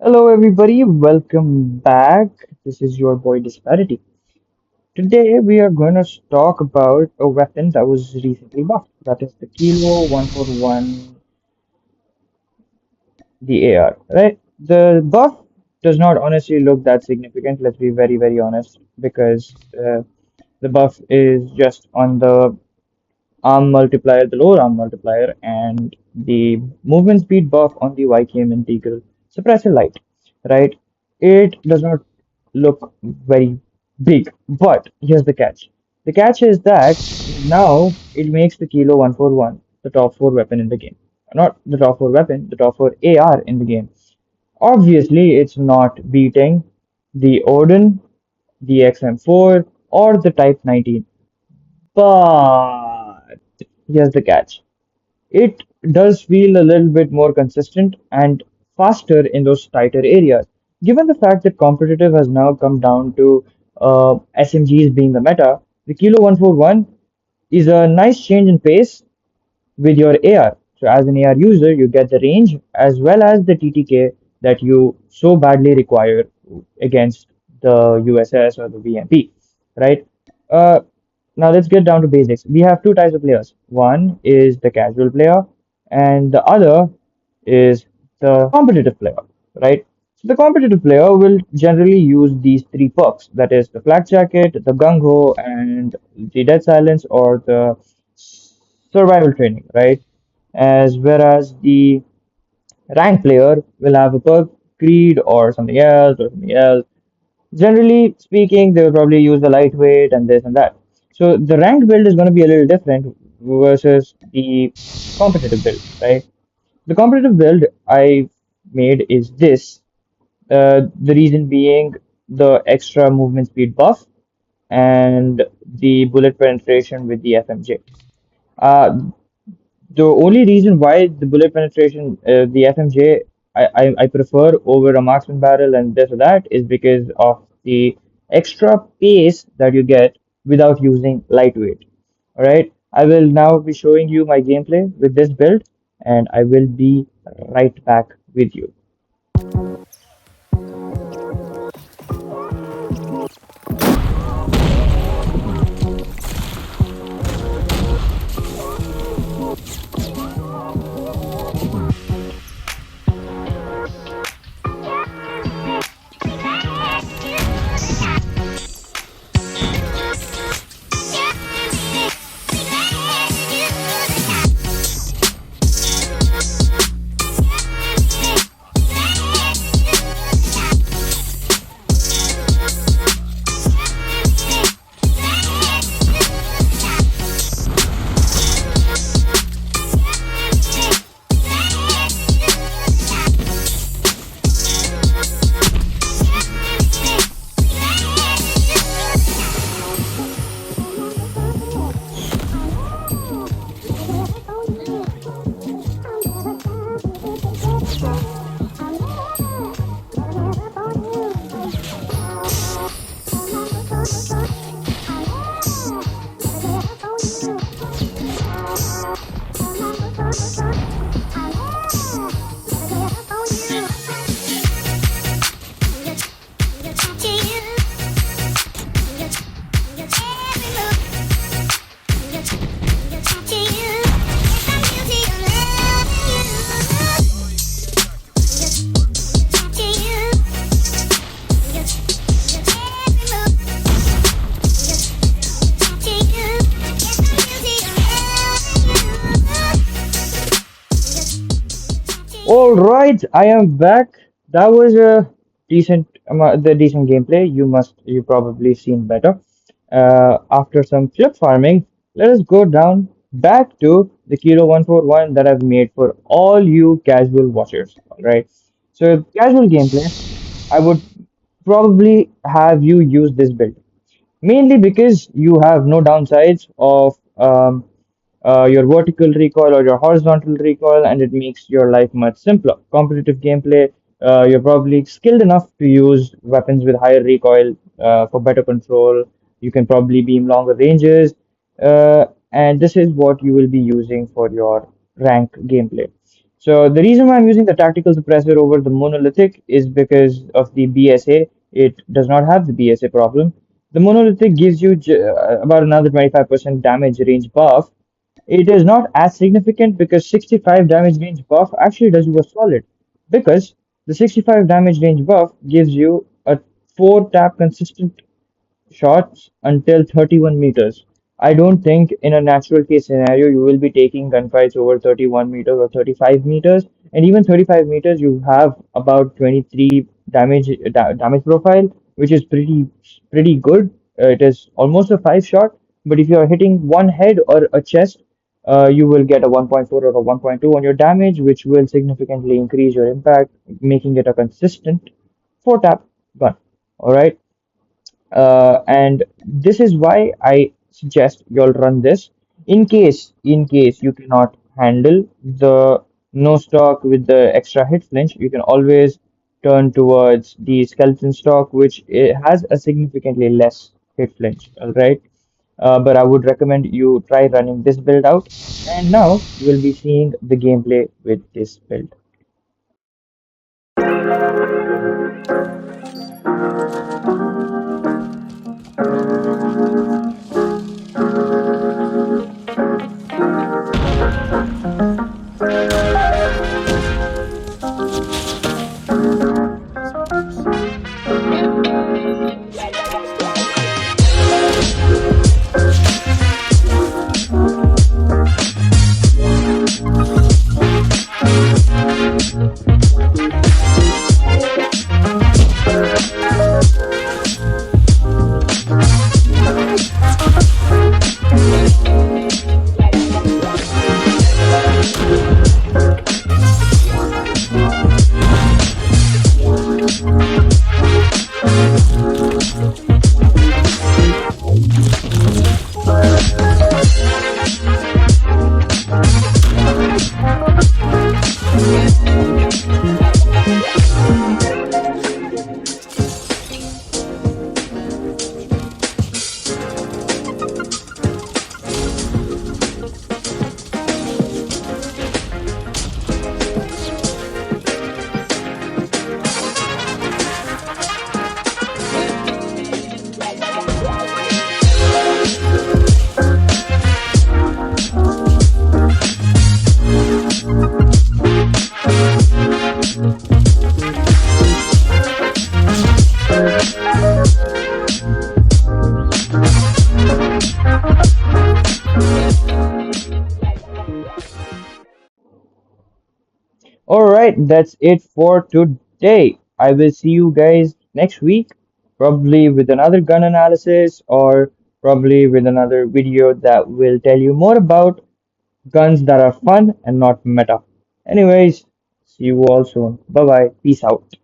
Hello, everybody. Welcome back. This is your boy Disparity. Today, we are going to talk about a weapon that was recently buffed. That is the Kilo 141, the AR, right? The buff does not honestly look that significant. Let's be very, very honest, because the buff is just on the arm multiplier, the lower arm multiplier, and the movement speed buff on the YKM integral suppressor light, right? It does not look very big, but here's the catch. The catch is that now it makes the Kilo 141 the top 4 weapon in the game. Not the top 4 weapon, the top 4 AR in the game. Obviously, it's not beating the Odin, the XM4, or the Type 19. But here's the catch. It does feel a little bit more consistent and faster in those tighter areas. Given the fact that competitive has now come down to SMGs being the meta, the Kilo 141 is a nice change in pace with your AR. So as an AR user, you get the range as well as the TTK that you so badly require against the USS or the VMP, right? Uh, Now let's get down to basics. We have two types of players. One is the casual player, and the other is the competitive player, right? So the competitive player will generally use these three perks. That is the flak jacket, the gung ho, and the dead silence or the survival training, right? As whereas the rank player will have a perk creed or something else. Generally speaking, they will probably use the lightweight and this and that. So the rank build is going to be a little different versus the competitive build, right? The competitive build I made is this. The reason being the extra movement speed buff and the bullet penetration with the FMJ. Uh, the only reason why the bullet penetration, the FMJ, I prefer over a marksman barrel and this or that is because of the extra pace that you get without using lightweight. All right, I will now be showing you my gameplay with this build, and I will be right back with you. All right, I am back. That was a the decent gameplay. You probably seen better. After some flip farming, let us go down back to the Kilo 141 that I've made for all you casual watchers. All right. So casual gameplay, I would probably have you use this build. Mainly because you have no downsides of your vertical recoil or your horizontal recoil, and it makes your life much simpler. Competitive gameplay, you're probably skilled enough to use weapons with higher recoil for better control. You can probably beam longer ranges, and this is what you will be using for your rank gameplay. So the reason why I'm using the tactical suppressor over the monolithic is because of the BSA. It does not have the BSA problem. The monolithic gives you about another 25% damage range buff. It is not as significant because 65 damage range buff actually does you a solid, because the 65 damage range buff gives you a 4 tap consistent shots until 31 meters. I don't think in a natural case scenario you will be taking gunfights over 31 meters or 35 meters, and even 35 meters you have about 23 damage profile, which is pretty good. It is almost a 5 shot, but if you are hitting one head or a chest, you will get a 1.4 or a 1.2 on your damage, which will significantly increase your impact, making it a consistent 4 tap gun. All right. And this is why I suggest you'll run this in case you cannot handle the no stock with the extra hit flinch. You can always turn towards the skeleton stock, which has a significantly less hit flinch. All right, but I would recommend you try running this build out. And now you will be seeing the gameplay with this build. All right, that's it for today. I will see you guys next week, probably with another gun analysis or probably with another video that will tell you more about guns that are fun and not meta. Anyways, see you all soon. Bye bye. Peace out.